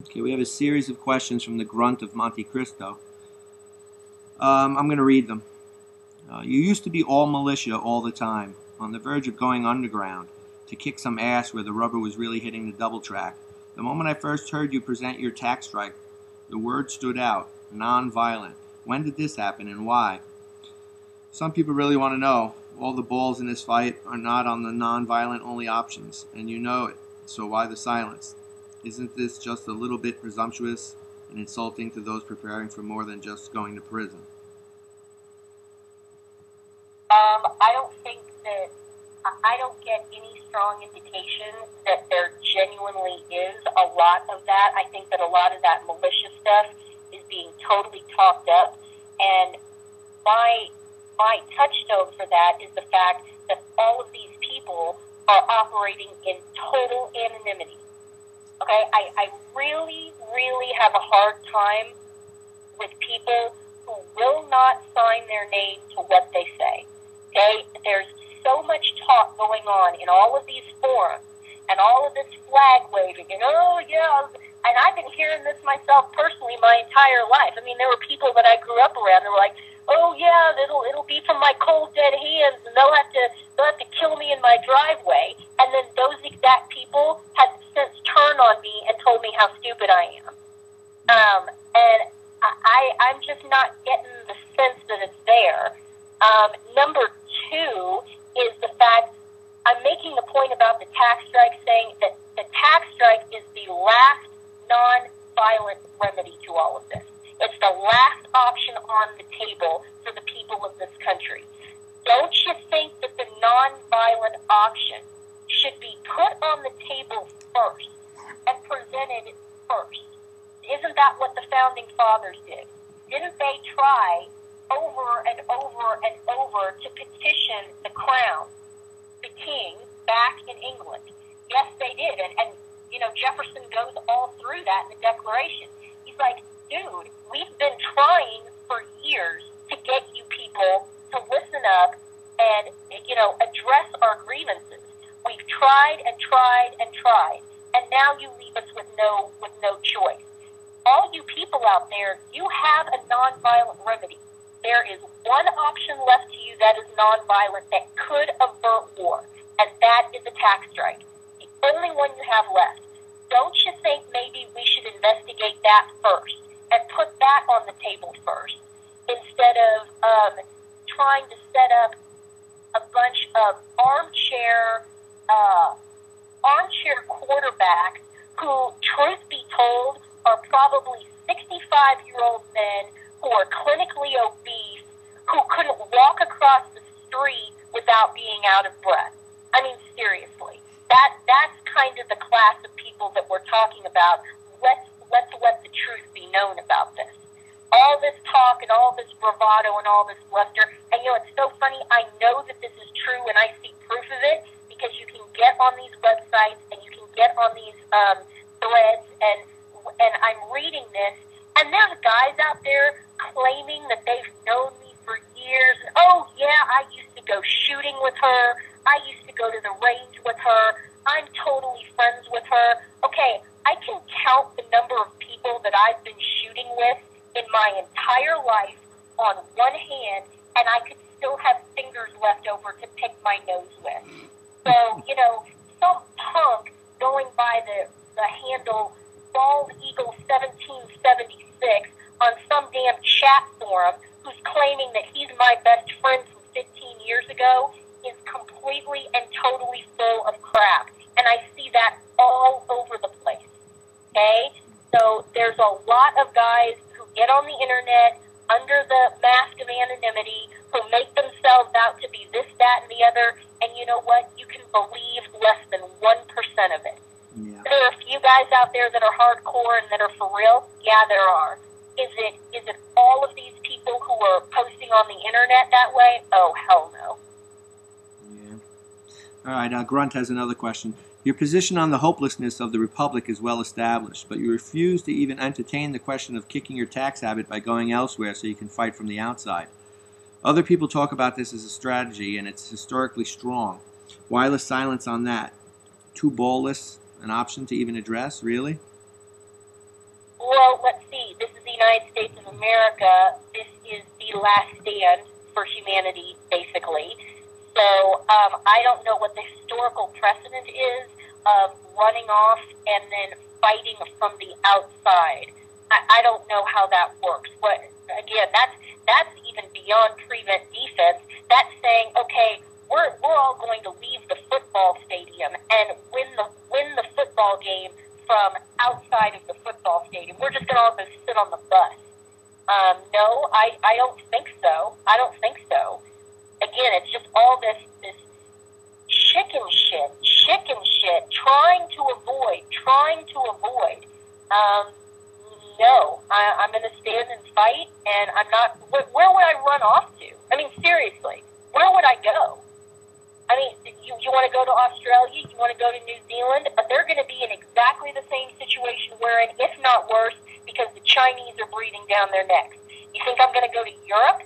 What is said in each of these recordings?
Okay, we have a series of questions from the Grunt of Monte Cristo. I'm going to read them. You used to be all militia all the time, on the verge of going underground, to kick some ass where the rubber was really hitting the double track. The moment I first heard you present your tax strike, the word stood out, non-violent. When did this happen and why? Some people really want to know. All the balls in this fight are not on the non-violent only options, and you know it, so why the silence? Isn't this just a little bit presumptuous and insulting to those preparing for more than just going to prison? I don't think that, I don't get any strong indication that there genuinely is a lot of that. I think that a lot of that militia stuff is being totally talked up, and my touchstone for that is the fact that all of these people are operating in total anonymity. Okay, I really, really have a hard time with people who will not sign their name to what they say. Okay, there's so much talk going on in all of these forums and all of this flag waving and oh yeah, and I've been hearing this myself personally my entire life. I mean, there were people that I grew up around that were like, oh yeah, it'll be from my cold dead hands, and they'll have to kill me in my driveway. And then those exact people have since turned on me and told me how stupid I am. And I'm just not getting the sense that it's there. Number two is the fact I'm making the point about the tax strike, saying that the tax strike is the last non-violent remedy to all of this. It's the last option on the table for the people of this country. Don't you think that the non-violent option should be put on the table first and presented first? Isn't that what the Founding Fathers did? Didn't they try over and over and over to petition the crown, the king, back in England? Yes, they did. And you know, Jefferson goes all through that in the Declaration. He's like, dude, we've been trying for years to get you people to listen up and, you know, address our grievances. We've tried and tried and tried, and now you leave us with no choice. All you people out there, you have a nonviolent remedy. There is one option left to you that is nonviolent that could avert war, and that is a tax strike. The only one you have left. Don't you think maybe we should investigate that first and put that on the table first, instead of trying to set up a bunch of armchair quarterbacks who, truth be told, are probably 65-year-old men who are clinically obese, who couldn't walk across the street without being out of breath. I mean, seriously. That's kind of the class of people that we're talking about. Let's let the truth be known about this. All this talk and all this bravado and all this bluster, and you know, it's so funny, I know that this is true and I see proof of it because you can get on these websites and you can get on these threads, and I'm reading this, and there's guys out there claiming that they've known me for years. Oh yeah, I used to go shooting with her. I used to go to the range with her. I'm totally friends with her. Okay, I can count the number of people that I've been shooting with in my entire life on one hand, and I could still have fingers left over to pick my nose with. So, you know, some punk going by the handle Bald Eagle 1776 on some damn chat forum who's claiming that he's my best friend from 15 years ago is completely and totally full of crap. And I see that all over the place. Okay? So there's a lot of guys who get on the internet under the mask of anonymity, who make themselves out to be this, that, and the other, and you know what? You can believe less than 1% of it. Yeah. There are a few guys out there that are hardcore and that are for real. Yeah, there are. Is it all of these people who are posting on the internet that way? Oh, hell no. Yeah. All right, Grunt has another question. Your position on the hopelessness of the Republic is well established, but you refuse to even entertain the question of kicking your tax habit by going elsewhere so you can fight from the outside. Other people talk about this as a strategy, and it's historically strong. Why the silence on that? Too ballless an option to even address, really? let's see, this is the United States of America. This is the last stand for humanity, basically. So I don't know what the historical precedent is of running off and then fighting from the outside. I don't know how that works. But again, that's even beyond prevent defense. That's saying, okay, we're all going to leave the football stadium and win the football game from outside of the football stadium. We're just going to all go sit on the bus. No, I don't think so. I don't think so. Again, it's just all this chicken shit, trying to avoid. No, I'm going to stand and fight, and I'm not. Where would I run off to? I mean, seriously, where would I go? I mean, you want to go to Australia, you want to go to New Zealand, but they're going to be in exactly the same situation we're in, if not worse, because the Chinese are breathing down their necks. You think I'm going to go to Europe?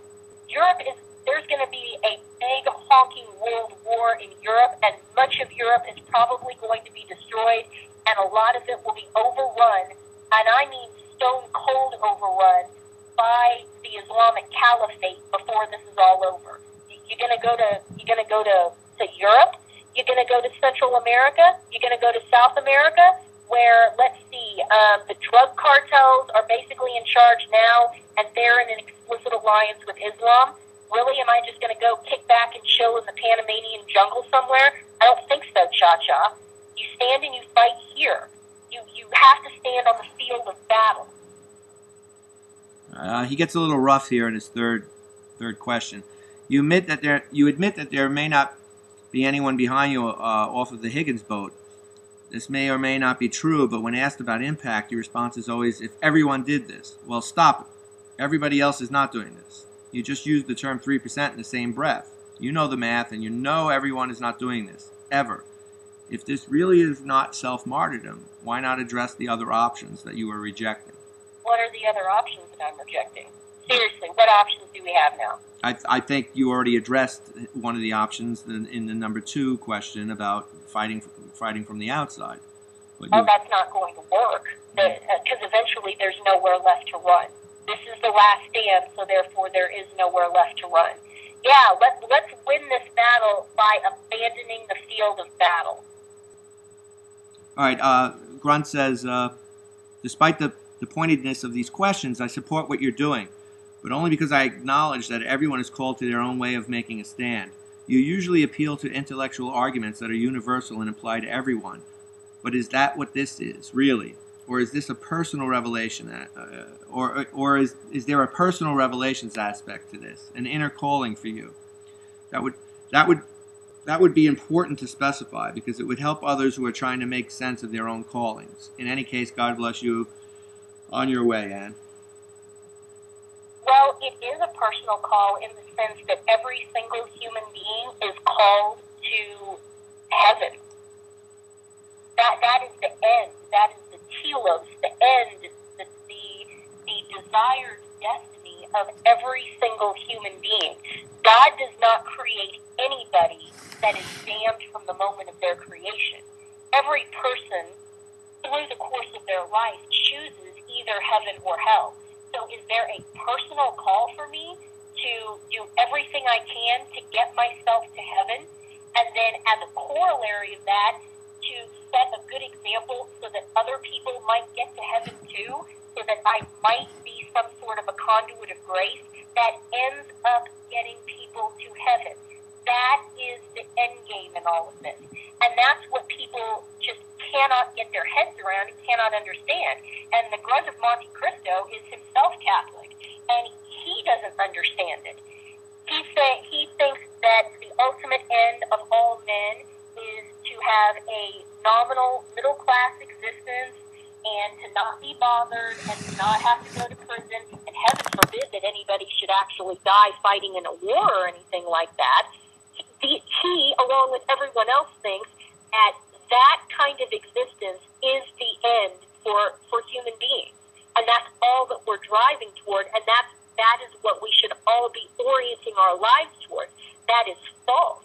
There's going to be a big honking world war in Europe, and much of Europe is probably going to be destroyed, and a lot of it will be overrun, and I mean stone cold overrun by the Islamic Caliphate before this is all over. You're going to go to Europe. You're going to go to Central America. You're going to go to South America, where, let's see, the drug cartels are basically in charge now, and they're in an explicit alliance with Islam. Really, am I just going to go kick back and chill in the Panamanian jungle somewhere? I don't think so, Cha-Cha. You stand and you fight here. You have to stand on the field of battle. He gets a little rough here in his third question. You admit that there may not be anyone behind you off of the Higgins boat. This may or may not be true, but when asked about impact, your response is always, if everyone did this. Well, stop it. Everybody else is not doing this. You just used the term 3% in the same breath. You know the math, and you know everyone is not doing this, ever. If this really is not self-martyrdom, why not address the other options that you are rejecting? What are the other options that I'm rejecting? Seriously, what options do we have now? I think you already addressed one of the options in the number 2 question about fighting from the outside. That's not going to work, because eventually there's nowhere left to run. This is the last stand, so therefore there is nowhere left to run. Yeah, let's win this battle by abandoning the field of battle. All right, Grunt says, despite the pointedness of these questions, I support what you're doing, but only because I acknowledge that everyone is called to their own way of making a stand. You usually appeal to intellectual arguments that are universal and apply to everyone. But is that what this is, really? Or is this a personal revelation? Or is there a personal revelations aspect to this, an inner calling for you? That would be important to specify, because it would help others who are trying to make sense of their own callings. In any case, God bless you on your way, Anne. Well, it is a personal call in the sense that every single human being is called to heaven. That is the end. That is the telos, the end, the desired destiny of every single human being. God does not create anybody that is damned from the moment of their creation. Every person, through the course of their life, chooses either heaven or hell. So is there a personal call for me to do everything I can to get myself to heaven, and then as a corollary of that, to set a good example so that other people might get to heaven too, so that I might be some sort of a conduit of grace that ends up getting people to heaven? That is the end game in all of this. And that's what people just cannot get their heads around and cannot understand. And the Grunt of Monte Cristo is himself Catholic, and he doesn't understand it. He thinks that the ultimate end of all men is to have a nominal middle-class existence and to not be bothered and to not have to go to prison. And heaven forbid that anybody should actually die fighting in a war or anything like that. He, along with everyone else, thinks that kind of existence is the end for human beings. And that's all that we're driving toward, and that is what we should all be orienting our lives towards. That is false.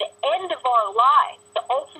The end of our lives